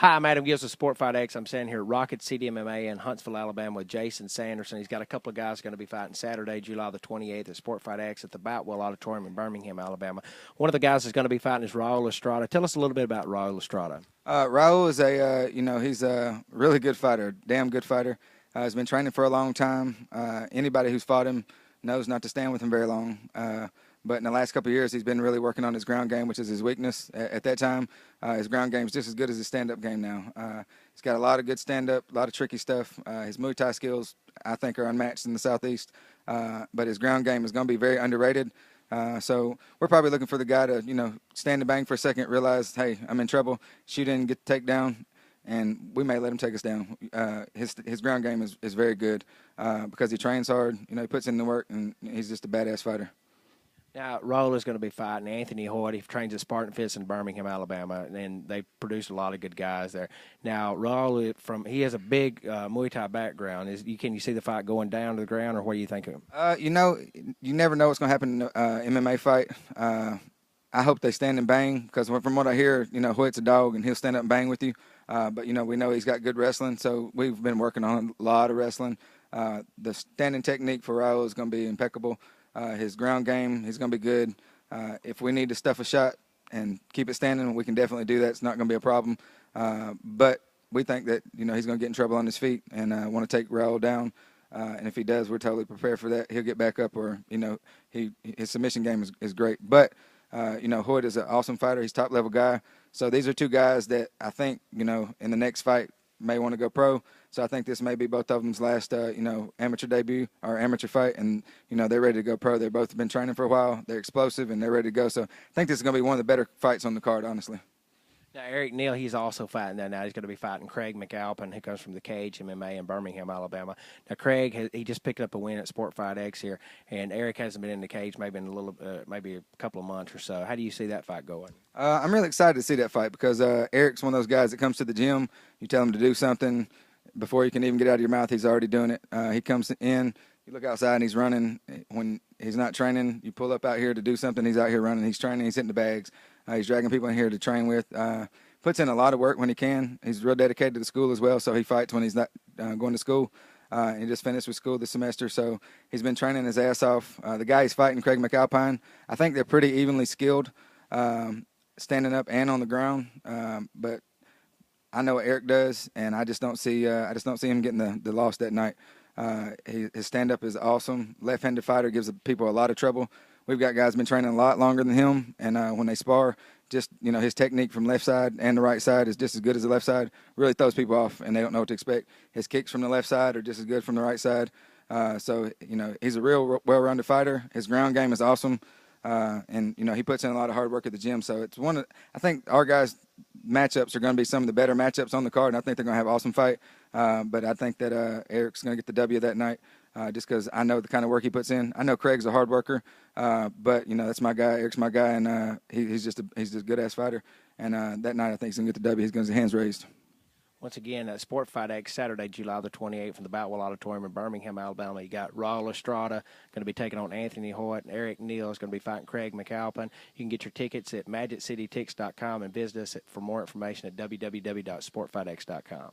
Hi, I'm Adam Gibbs with SportFight X. I'm standing here at Rocket City MMA in Huntsville, Alabama with Jason Sanderson. He's got a couple of guys going to be fighting Saturday, July the 28th at SportFight X at the Boutwell Auditorium in Birmingham, Alabama. One of the guys that's going to be fighting is Raul Estrada. Tell us a little bit about Raul Estrada. Raul is he's a really good fighter, damn good fighter. He's been training for a long time. Anybody who's fought him knows not to stand with him very long. But in the last couple of years, he's been really working on his ground game, which is his weakness. At that time, his ground game is just as good as his stand-up game now. He's got a lot of good stand-up, a lot of tricky stuff. His Muay Thai skills, I think, are unmatched in the Southeast. But his ground game is going to be very underrated. So we're probably looking for the guy to, stand and bang for a second, realize, hey, I'm in trouble, shoot in, get the takedown, and we may let him take us down. His ground game is very good because he trains hard. He puts in the work, and he's just a badass fighter. Now, Raul is going to be fighting Anthony Hoyt. He trains at Spartan Fitz in Birmingham, Alabama, and they produce a lot of good guys there. Now, Raul, he has a big Muay Thai background. Can you see the fight going down to the ground, or what do you think of him? You never know what's going to happen in an MMA fight. I hope they stand and bang because from what I hear, Hoyt's a dog, and he'll stand up and bang with you. But, we know he's got good wrestling, so we've been working on a lot of wrestling. The standing technique for Raul is going to be impeccable. His ground game, he's going to be good. If we need to stuff a shot and keep it standing, we can definitely do that. It's not going to be a problem. But we think that, he's going to get in trouble on his feet and want to take Raul down. And if he does, we're totally prepared for that. He'll get back up or, his submission game is great. But, Hoyt is an awesome fighter. He's a top-level guy. So these are two guys that I think, in the next fight may want to go pro. So I think this may be both of them's last, amateur debut or amateur fight. And, they're ready to go pro. They've both been training for a while. They're explosive, and they're ready to go. So I think this is going to be one of the better fights on the card, honestly. Now, Neal, he's also fighting there now. He's going to be fighting Craig McAlpin, who comes from the Cage MMA in Birmingham, Alabama. Now, Craig, he just picked up a win at SportFight X here, and Eric hasn't been in the cage maybe maybe a couple of months or so. How do you see that fight going? I'm really excited to see that fight because Eric's one of those guys that comes to the gym. You tell him to do something, before you can even get out of your mouth, he's already doing it. He comes in, you look outside, and he's running. When he's not training, you pull up out here to do something, he's out here running. He's training, he's hitting the bags. He's dragging people in here to train with. Puts in a lot of work when he can. He's real dedicated to the school as well, so he fights when he's not going to school. He just finished with school this semester, so he's been training his ass off. The guy he's fighting, Craig McAlpine, I think they're pretty evenly skilled, standing up and on the ground. But I know what Eric does, and I just don't see him getting the loss that night. His stand-up is awesome. Left-handed fighter gives people a lot of trouble. We've got guys been training a lot longer than him, and when they spar, just his technique from left side and the right side is just as good as the left side. Really throws people off, and they don't know what to expect. His kicks from the left side are just as good from the right side. So he's a real well-rounded fighter. His ground game is awesome, and he puts in a lot of hard work at the gym. So it's I think our guys' matchups are going to be some of the better matchups on the card, and I think they're going to have an awesome fight. But I think that Eric's going to get the W that night. Just because I know the kind of work he puts in. I know Craig's a hard worker, but that's my guy. Eric's my guy, and he's just a good-ass fighter. And that night, I think he's going to get the W. He's going to get his hands raised. Once again, SportFight X, Saturday, July the 28th from the Boutwell Auditorium in Birmingham, Alabama. You got Raul Estrada going to be taking on Anthony Hoyt, and Eric Neal is going to be fighting Craig McAlpin. You can get your tickets at MagicCityTix.com and visit us for more information at www.sportfightx.com.